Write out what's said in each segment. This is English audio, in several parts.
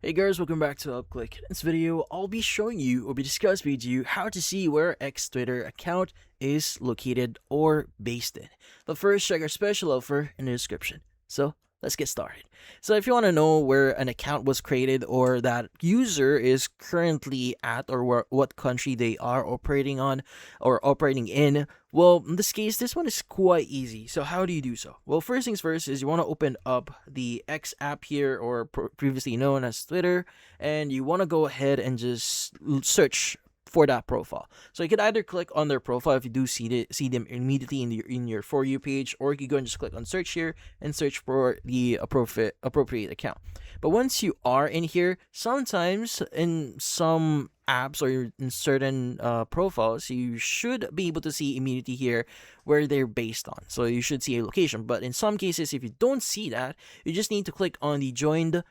Hey guys, welcome back to UpClick. In this video, I'll be showing you or be discussing with you how to see where X Twitter account is located or based in. But first, check our special offer in the description. So, let's get started. So, if you want to know where an account was created or that user is currently at or what country they are operating on or operating in, well, in this case, this one is quite easy. So how do you do so? Well, first things first is you want to open up the X app here, or previously known as Twitter, and you want to go ahead and just search for that profile. So you could either click on their profile if you do see them immediately in your For You page, or you could go and just click on search here and search for the appropriate account. But once you are in here, sometimes in some apps or in certain profiles, you should be able to see immediately here where they're based on. So you should see a location. But in some cases, if you don't see that, you just need to click on the joined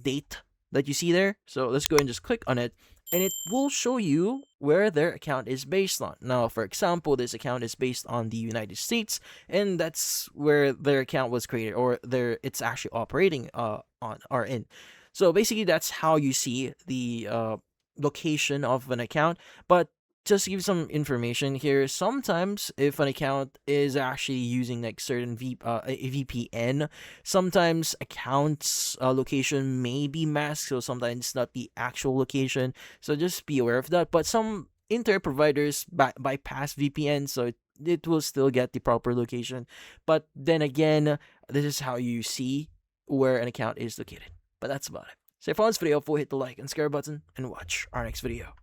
date that you see there. So let's go and just click on it, and it will show you where their account is based on. Now, for example, this account is based on the United States, and that's where their account was created, or it's actually operating on or in. So basically, that's how you see the location of an account. But just to give some information here, sometimes if an account is actually using like certain a VPN, sometimes accounts location may be masked, so sometimes it's not the actual location. So just be aware of that. But some internet providers bypass VPN, so it will still get the proper location. But then again, this is how you see where an account is located. But that's about it. So if you found this video helpful, hit the like and subscribe button and watch our next video.